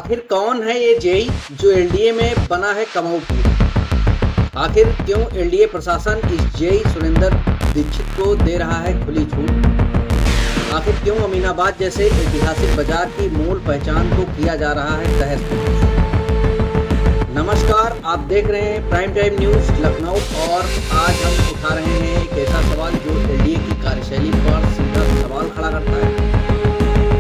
आखिर कौन है ये जेई जो एलडीए में बना है कमाऊ पीर? आखिर क्यों एलडीए प्रशासन इस जेई सुरेंद्र दीक्षित को दे रहा है खुली छूट? आखिर क्यों अमीनाबाद जैसे ऐतिहासिक बाजार की मूल पहचान को किया जा रहा है तहस? नमस्कार, आप देख रहे हैं प्राइम टाइम न्यूज लखनऊ और आज हम उठा रहे हैं एक ऐसा सवाल जो एलडीए की कार्यशैली पर सीधा सवाल खड़ा करता है।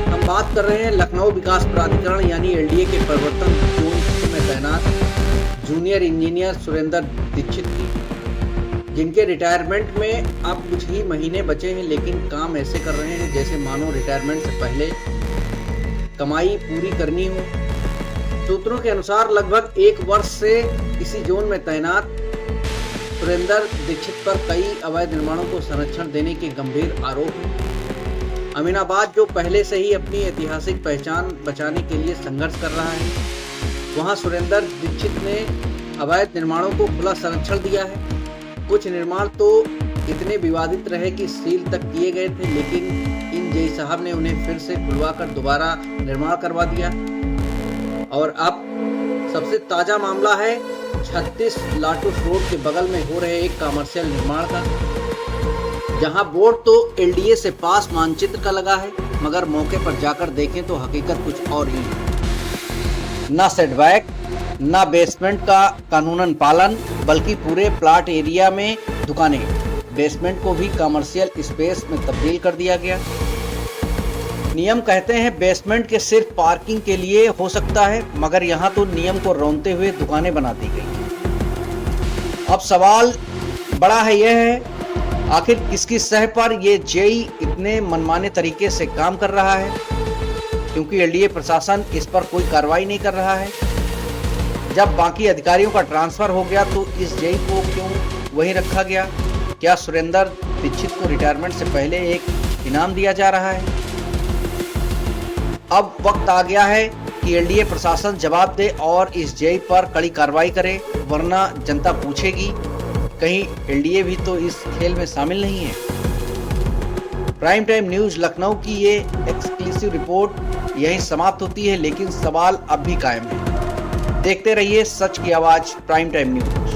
हम बात कर रहे हैं लखनऊ विकास प्राधिकरण यानी एलडीए के प्रवर्तन जोन में तैनात जूनियर इंजीनियर सुरेंद्र दीक्षित की, जिनके रिटायरमेंट में अब कुछ ही महीने बचे हैं, लेकिन काम ऐसे कर रहे हैं जैसे मानो रिटायरमेंट से पहले कमाई पूरी करनी हो। सूत्रों के अनुसार लगभग 1 वर्ष से इसी जोन में तैनात सुरेंद्र दीक्षित पर कई अवैध निर्माणों को संरक्षण देने के गंभीर आरोप हैं। अमीनाबाद जो पहले से ही अपनी ऐतिहासिक पहचान बचाने के लिए संघर्ष कर रहा है, वहां सुरेंद्र दीक्षित ने अवैध निर्माणों को खुला संरक्षण दिया है। कुछ निर्माण तो इतने विवादित रहे कि सील तक किए गए थे, लेकिन इन जेई साहब ने उन्हें फिर से खुलवाकर दोबारा निर्माण करवा दिया। और अब सबसे ताजा मामला है 36 लाटूस रोड के बगल में हो रहे एक कमर्शियल निर्माण का, जहां बोर्ड तो एलडीए से पास मानचित्र का लगा है, मगर मौके पर जाकर देखें तो हकीकत कुछ और ही है। ना सेटबैक, ना बेसमेंट का कानूनन पालन, बल्कि पूरे प्लाट एरिया में दुकानें। बेसमेंट को भी कमर्शियल स्पेस में तब्दील कर दिया गया। नियम कहते हैं बेसमेंट के सिर्फ पार्किंग के लिए हो सकता है, मगर यहाँ तो नियम को रौंदते हुए दुकानें बना दी गई। अब सवाल बड़ा है, यह है आखिर किसकी सह पर ये जेई इतने मनमाने तरीके से काम कर रहा है, क्योंकि एलडीए प्रशासन इस पर कोई कार्रवाई नहीं कर रहा है। जब बाकी अधिकारियों का ट्रांसफर हो गया तो इस जेई को क्यों वहीं रखा गया? क्या सुरेंद्र दीक्षित को रिटायरमेंट से पहले एक इनाम दिया जा रहा है? अब वक्त आ गया है कि एलडीए प्रशासन जवाब दे और इस जेई पर कड़ी कार्रवाई करे, वरना जनता पूछेगी कहीं एलडीए भी तो इस खेल में शामिल नहीं है। प्राइम टाइम न्यूज लखनऊ की ये एक्सक्लूसिव रिपोर्ट यहीं समाप्त होती है, लेकिन सवाल अब भी कायम है। देखते रहिए सच की आवाज प्राइम टाइम न्यूज।